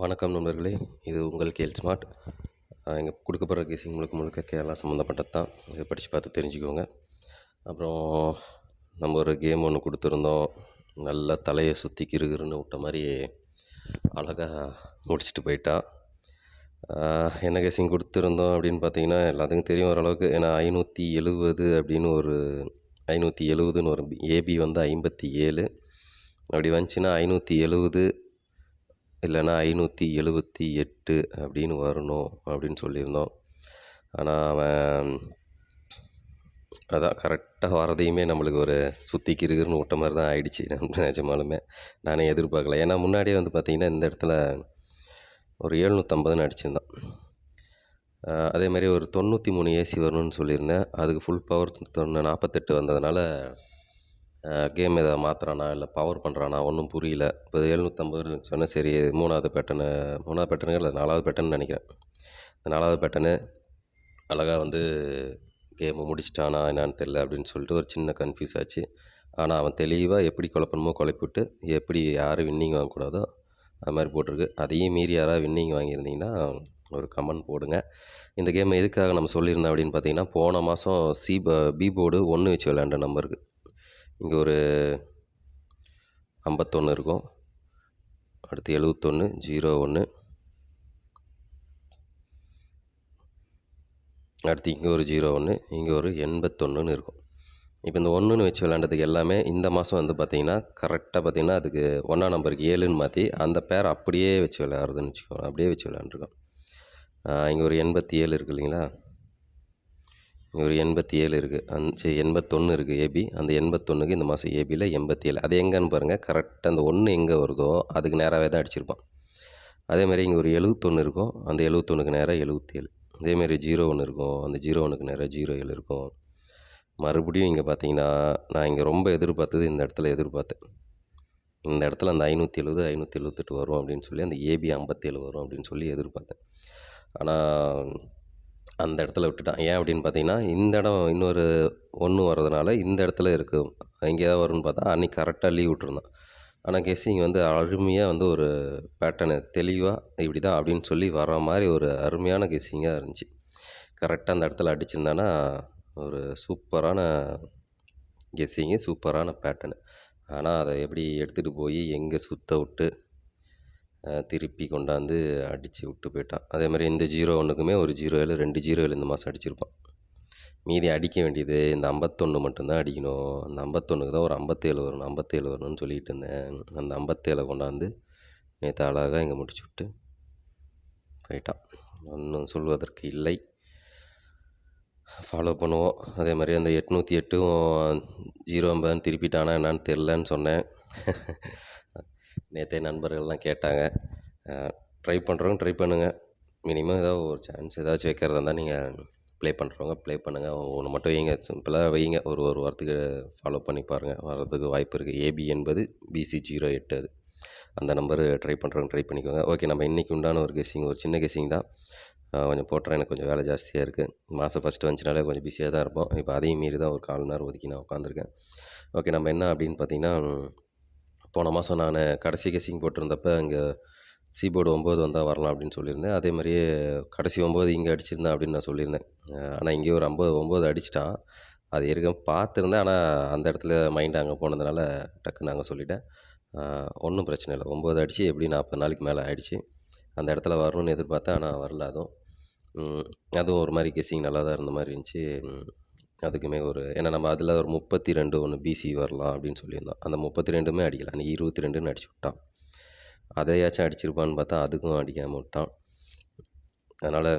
வணக்கம் நண்பர்களே, இது உங்கள் கேல் ஸ்மார்ட். இங்கே கொடுக்க போகிற கெஸ்ஸிங் முழுக்க முழுக்க கேரளா சம்மந்தப்பட்டது தான். இதை படித்து பார்த்து தெரிஞ்சுக்கோங்க. அப்புறம் நம்ம ஒரு கேம் ஒன்று கொடுத்துருந்தோம். நல்லா தலையை சுற்றி கிறுகிறுன்னு விட்ட மாதிரி அழகாக முடிச்சுட்டு போயிட்டான். என்ன கெஸ்ஸிங் கொடுத்துருந்தோம் அப்படின்னு பார்த்தீங்கன்னா எல்லாத்துக்கும் தெரியும் ஓரளவுக்கு. ஏன்னா 570 அப்படின்னு ஒரு 570ன்னு ஒரு ஏபி வந்து 57 அப்படி வந்துச்சுன்னா 570 இல்லைன்னா 578 அப்படின்னு வரணும் அப்படின்னு சொல்லியிருந்தோம். ஆனால் அவன் அதான் கரெக்டாக வரதையுமே நம்மளுக்கு ஒரு சுற்றி கிறுகிறுன்னு விட்ட மாதிரி தான் ஆயிடுச்சு. நிஜமாலுமே நானே எதிர்பார்க்கல. ஏன்னா முன்னாடியே வந்து பார்த்திங்கன்னா இந்த இடத்துல ஒரு 750ன்னு அடிச்சிருந்தான். அதேமாதிரி ஒரு 93 ஏசி வரணும்னு சொல்லியிருந்தேன். அதுக்கு ஃபுல் பவர் 48 வந்ததுனால கேம் எதை மாற்றுறானா இல்லை பவர் பண்ணுறானா ஒன்றும் புரியல. இப்போ 750 சொன்னால் சரி மூணாவது பேட்டர்னு இல்லை 4வது பேட்டர்னு நினைக்கிறேன். இந்த 4வது பேட்டர்னு அழகாக வந்து கேமை முடிச்சிட்டானா என்னான்னு தெரில அப்படின்னு சொல்லிட்டு ஒரு சின்ன கன்ஃபியூஸ் ஆச்சு. ஆனால் அவன் தெளிவாக எப்படி குழப்பணுமோ குழப்பிவிட்டு எப்படி யார் வின்னிங் வாங்கக்கூடாதோ அது மாதிரி போட்டிருக்கு. அதையும் மீறி யாராவது வின்னிங் வாங்கியிருந்தீங்கன்னா ஒரு கமெண்ட் போடுங்க. இந்த கேம் எதுக்காக நம்ம சொல்லியிருந்தோம் அப்படின்னு பார்த்தீங்கன்னா போன மாதம் பி போர்டு 1 வச்சு விளையாண்ட நம்பருக்கு இங்கே ஒரு 51 இருக்கும். அடுத்து 71 01 அடுத்து இங்கே ஒரு 01 இங்கே ஒரு 81ன்னு இருக்கும். இப்போ இந்த 1ன்னு வச்சு விளையாண்டதுக்கு எல்லாமே இந்த மாதம் வந்து பார்த்திங்கன்னா கரெக்டாக பார்த்திங்கன்னா அதுக்கு 1ஆம் நம்பருக்கு 7ன்னு மாற்றி அந்த பேர் அப்படியே வச்சு விளையாடுறதுன்னு வச்சுக்கோங்க. அப்படியே வச்சு விளையாண்டுருக்கோம். இங்கே ஒரு 87 இருக்குது இல்லைங்களா, இங்கே ஒரு 87 இருக்குது. சரி 81 இருக்குது ஏபி. அந்த 81க்கு இந்த மாதம் ஏபியில் 87. அது எங்கேன்னு பாருங்கள். கரெக்டாக அந்த 1 எங்கே வருதோ அதுக்கு நேராகவே தான் அடிச்சிருப்பான். அதேமாதிரி இங்கே ஒரு 71 இருக்கும். அந்த 71க்கு நேராக 77. அதேமாதிரி 01 இருக்கும். அந்த 01க்கு நேராக 07 இருக்கும். மறுபடியும் இங்கே பார்த்தீங்கன்னா நான் இங்கே ரொம்ப எதிர்பார்த்தது இந்த இடத்துல அந்த 570 578 வரும் அப்படின்னு சொல்லி அந்த ஏபி 57 வரும் அப்படின்னு சொல்லி எதிர்பார்த்தேன். ஆனால் அந்த இடத்துல விட்டுட்டான். ஏன் அப்படின்னு பார்த்தீங்கன்னா இந்த இடம் இன்னொரு 1 வர்றதுனால இந்த இடத்துல இருக்குது. இங்கே தான் வரும்னு பார்த்தா அன்றைக்கி கரெக்டாக லீவ் விட்டுருந்தான். ஆனால் கெஸ்ஸிங் வந்து அருமையாக வந்து ஒரு பேட்டர்னு தெளிவாக இப்படி தான் அப்படின்னு சொல்லி வர மாதிரி ஒரு அருமையான கெஸ்ஸிங்காக இருந்துச்சு. கரெக்டாக அந்த இடத்துல அடிச்சிருந்தானா ஒரு சூப்பரான கெஸ்ஸிங்கு, சூப்பரான பேட்டர்னு. ஆனால் அதை எப்படி எடுத்துகிட்டு போய் எங்கே சுற்ற விட்டு திருப்பி கொண்டாந்து அடித்து விட்டு போயிட்டான். அதேமாதிரி இந்த 01க்குமே ஒரு 07 2 07 இந்த மாதம் அடிச்சிருப்பான். மீதி அடிக்க வேண்டியது இந்த 51 மட்டும்தான் அடிக்கணும். அந்த 51க்கு தான் ஒரு 57 வரணும் 57 வரணும்னு சொல்லிகிட்டு இருந்தேன். அந்த 57 கொண்டாந்து நேற்று அழகாக இங்கே முடிச்சு விட்டு போயிட்டான். ஒன்றும் சொல்வதற்கு இல்லை. ஃபாலோ பண்ணுவோம். அதே மாதிரி அந்த 808ம் 050 திருப்பிட்டானா என்னான்னு தெரிலன்னு சொன்னேன். நேற்றே நண்பர்கள்லாம் கேட்டாங்க. ட்ரை பண்ணுறவங்க ட்ரை பண்ணுங்கள். மினிமம் ஏதாவது ஒரு சான்ஸ் ஏதாச்சும் வைக்கிறதா இருந்தால் நீங்கள் ப்ளே பண்ணுறவங்க ப்ளே பண்ணுங்கள். ஒன்று மட்டும் வைங்க, சிம்பிளாக வைங்க. ஒரு வாரத்துக்கு ஃபாலோ பண்ணி பாருங்கள். வர்றதுக்கு வாய்ப்பு இருக்குது. ஏபி என்பது BC 08 அது. அந்த நம்பரு ட்ரை பண்ணுறவங்க ட்ரை பண்ணிக்கோங்க. ஓகே, நம்ம இன்றைக்கி உண்டான ஒரு கெஸ்ஸிங், ஒரு சின்ன கெஸ்ஸிங் தான். கொஞ்சம் போட்டுறேன். எனக்கு கொஞ்சம் வேலை ஜாஸ்தியாக இருக்குது. மாதம் ஃபஸ்ட்டு வந்துச்சுனாலே கொஞ்சம் பிஸியாக தான் இருப்போம். இப்போ அதையும் மீறி தான் ஒரு 4 மணி நேரம் ஒதுக்கி நான் உட்காந்துருக்கேன். ஓகே, நம்ம என்ன அப்படின்னு பார்த்தீங்கன்னா போன மாதம் நான் கடைசி கெஸ்ஸிங் போட்டிருந்தப்ப அங்கே போர்டு 9 வந்தால் வரலாம் அப்படின்னு சொல்லியிருந்தேன். அதே மாதிரியே கடைசி 9 இங்கே அடிச்சிருந்தேன் அப்படின்னு நான் சொல்லியிருந்தேன். ஆனால் இங்கே ஒரு 9 அடிச்சிட்டான். அது ஏற்கனவே பார்த்துருந்தேன். ஆனால் அந்த இடத்துல மைண்ட் அங்கே போனதுனால டக்குன்னு நாங்கள் சொல்லிட்டேன். ஒன்றும் பிரச்சனை இல்லை. 9 அடித்து எப்படி 40 நாளைக்கு மேலே ஆகிடுச்சு. அந்த இடத்துல வரணும்னு எதிர்பார்த்தேன். ஆனால் வரல. அதுவும் ஒரு மாதிரி கெஸ்ஸிங் நல்லா தான் இருந்த மாதிரி இருந்துச்சு. அதுக்குமே ஏன்னா நம்ம அதில் ஒரு 32 ஒன்று BC வரலாம் அப்படின்னு சொல்லியிருந்தோம். அந்த 32மே அடிக்கல. அன்றைக்கி 22ன்னு அடிச்சு விட்டான். அதையாச்சும் அடிச்சிருப்பான்னு பார்த்தா அதுக்கும் அடிக்காமல் விட்டான். அதனால்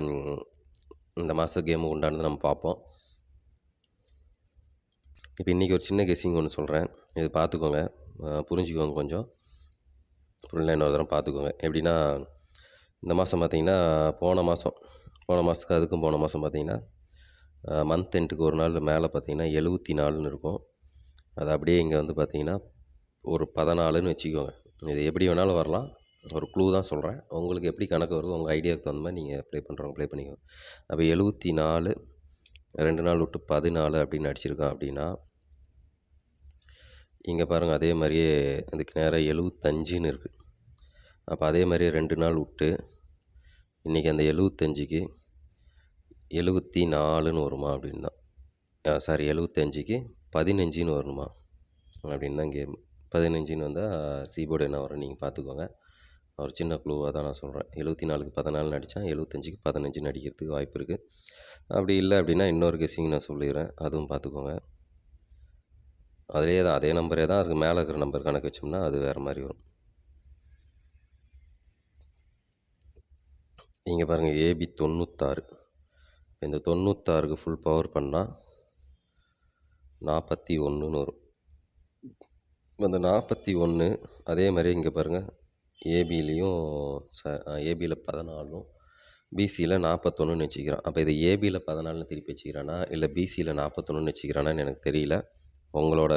இந்த மாதம் கேமுக்கு உண்டானது நம்ம பார்ப்போம். இப்போ இன்றைக்கி ஒரு சின்ன கெஸ்ஸிங் ஒன்று சொல்கிறேன். இது பார்த்துக்கோங்க, புரிஞ்சுக்கோங்க. கொஞ்சம் புரியல இன்னொரு தரம் பார்த்துக்கோங்க. எப்படின்னா இந்த மாதம் பார்த்திங்கன்னா போன மாதத்துக்கு அதுக்கும் போன மாதம் பார்த்திங்கன்னா மந்த் எண்டுக்கு ஒரு நாள் மேலே பார்த்திங்கன்னா 74ன்னு இருக்கும். அது அப்படியே இங்கே வந்து பார்த்திங்கன்னா ஒரு 14ன்னு வச்சுக்கோங்க. இது எப்படி வேணாலும் வரலாம். ஒரு க்ளூ தான் சொல்கிறேன். உங்களுக்கு எப்படி கணக்கு வருதோ உங்கள் ஐடியாவுக்கு தகுந்த மாதிரி நீங்கள் ப்ளே பண்ணுறவங்க ப்ளே பண்ணிக்கோங்க. அப்போ 74 2 நாள் விட்டு 14 அப்படின்னு அடிச்சிருக்கான் அப்படின்னா இங்கே பாருங்கள். அதே மாதிரியே அதுக்கு நேராக 75ன்னு இருக்குது. அப்போ அதே மாதிரி 2 நாள் விட்டு இன்றைக்கி அந்த 75க்கு 74ன்னு வருமா அப்படின்னு தான். சாரி 75க்கு 15ன்னு வரணுமா அப்படின்னு தான் கேம். 15ன்னு வந்தால் சீபோர்டு என்ன வரும் நீங்கள் பார்த்துக்கோங்க. ஒரு சின்ன க்ளூவாக தான் நான் சொல்கிறேன். 74க்கு 14 அடித்தா 75க்கு 15 அடிக்கிறதுக்கு வாய்ப்பு இருக்குது. அப்படி இல்லை அப்படின்னா இன்னொரு கெஸ்ஸிங் நான் சொல்லிடுறேன், அதுவும் பார்த்துக்கோங்க. அதிலே தான் அதே நம்பரே தான் அதுக்கு மேலே இருக்கிற நம்பர் கணக்கு வச்சோம்னா அது வேறு மாதிரி வரும். இங்கே பாருங்கள், ஏபி 96. இந்த 96க்கு ஃபுல் பவர் பண்ணால் 41ன்னு வரும். அந்த 41 அதே மாதிரி இங்கே பாருங்கள், ஏபிலையும் ஏபியில் 14ம் பிசியில் 41ன்னு வச்சுக்கிறான். அப்போ இது ஏபியில் 14ன்னு திருப்பி வச்சுக்கிறானா இல்லை பிசியில் 41ன்னு வச்சுக்கிறானான்னு எனக்கு தெரியல. உங்களோட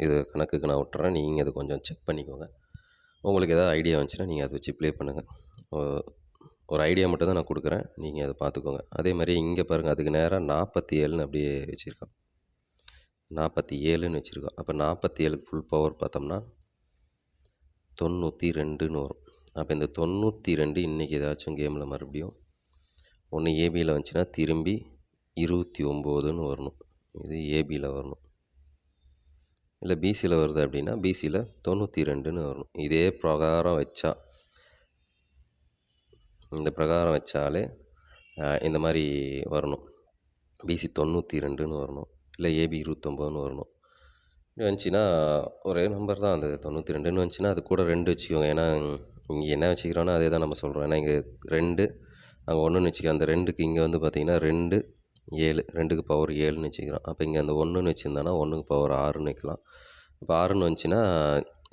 இது கணக்குக்கு நான் விட்டுறேன், நீங்கள் இது கொஞ்சம் செக் பண்ணிக்கோங்க. உங்களுக்கு எதாவது ஐடியா வந்துச்சுன்னா நீங்கள் அதை வச்சு ப்ளே பண்ணுங்கள். ஒரு ஐடியா மட்டும் தான் நான் கொடுக்குறேன், நீங்கள் அதை பார்த்துக்கோங்க. அதே மாதிரி இங்கே பாருங்கள், அதுக்கு நேராக 47ன்னு அப்படியே வச்சுருக்கான். 47ன்னு வச்சுருக்கோம். அப்போ 47க்கு ஃபுல் பவர் பார்த்தோம்னா 92ன்னு வரும். அப்போ இந்த 92 இன்றைக்கி ஏதாச்சும் கேமில் மறுபடியும் ஒன்று ஏபியில் வந்துச்சுன்னா திரும்பி 29ன்னு வரணும். இது ஏபியில் வரணும். இல்லை பிசியில் வருது அப்படின்னா பிசியில் 92ன்னு வரணும். இதே பிரகாரம் வச்சா, இந்த பிரகாரம் வச்சாலே இந்த மாதிரி வரணும். பிசி 92ன்னு வரணும், இல்லை ஏபி 29ன்னு வரணும். வந்துச்சுன்னா ஒரே நம்பர் தான், அந்த 92ன்னு வந்துச்சுன்னா அது கூட 2 வச்சுக்கோங்க. ஏன்னா இங்கே என்ன வச்சுக்கிறோன்னா அதே தான் நம்ம சொல்கிறோம். ஏன்னா இங்கே 2 அங்கே 1ன்னு வச்சுக்கலாம். அந்த 2க்கு இங்கே வந்து பார்த்திங்கன்னா 2 7, 2க்கு பவர் 7ன்னு வச்சுக்கிறோம். அப்போ இங்கே அந்த 1ன்னு வச்சுருந்தானா 1க்கு பவர் 6ன்னு வைக்கலாம். இப்போ 6ன்னு வந்துச்சுன்னா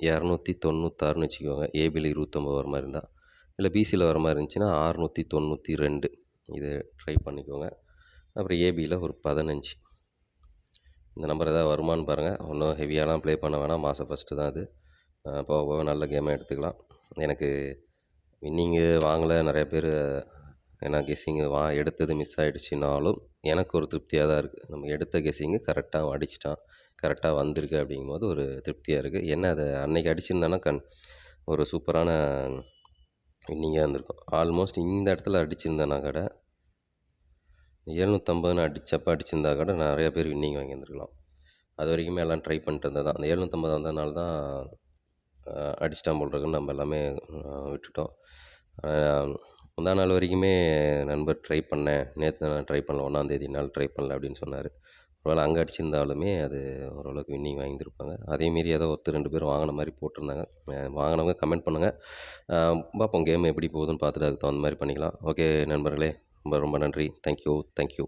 296ன்னு வச்சுக்கோங்க. ஏபியில் 29 வர மாதிரி இருந்தால், இல்லை பிசியில் வர மாதிரி இருந்துச்சுன்னா 692. இது ட்ரை பண்ணிக்கோங்க. அப்புறம் ஏபியில் ஒரு 15. இந்த நம்பர் எதாவது வருமானு பாருங்கள். ஒன்றும் ஹெவியாலாம் ப்ளே பண்ண வேணாம், மாதம் ஃபஸ்ட்டு தான் அது. போக போக நல்ல கேமாக எடுத்துக்கலாம். எனக்கு வின்னிங்கு வாங்கலை, நிறைய பேர் ஏன்னா கெஸ்ஸிங்கு எடுத்தது மிஸ் ஆகிடுச்சினாலும் எனக்கு ஒரு திருப்தியாக தான் இருக்குது. நம்ம எடுத்த கெஸ்ஸிங்கு கரெக்டாக அடிச்சிட்டான், கரெக்டாக வந்திருக்கு அப்படிங்கும்போது ஒரு திருப்தியாக இருக்குது. என்ன அதை அன்றைக்கி அடிச்சிருந்தானா ஒரு சூப்பரான வின்னிங்காக இருந்திருக்கும். ஆல்மோஸ்ட் இந்த இடத்துல அடிச்சிருந்தேன்னா கூட 750ன்னு அடிச்சிருந்தா கூட நிறையா பேர் வின்னிங் வாங்கியிருந்துருக்கலாம். அது வரைக்குமே எல்லாம் ட்ரை பண்ணிட்டு இருந்தது தான். அந்த 750 வந்ததுனால தான் அடிச்சிட்டான் போல் இருக்குன்னு நம்ம எல்லாமே விட்டுட்டோம். முந்தா நாள் வரைக்குமே நண்பர் ட்ரை பண்ணேன், நேற்று நான் ட்ரை பண்ணல, 1ஆந்தேதி நாள் ட்ரை பண்ணல அப்படின்னு சொன்னார். ஒருவேளை அங்கே அடிச்சிருந்தாலுமே அது ஓரளவுக்கு வின்னிங் வாங்கியிருப்பாங்க. அதேமாரி ஏதோ 2 பேர் வாங்கின மாதிரி போட்டிருந்தாங்க. வாங்கினவங்க கமெண்ட் பண்ணுங்கள், பார்ப்போம் கேம் எப்படி போகுதுன்னு பார்த்துட்டு அதுக்கு தகுந்த மாதிரி பண்ணிக்கலாம். ஓகே நண்பர்களே, ரொம்ப ரொம்ப நன்றி. தேங்க்யூ.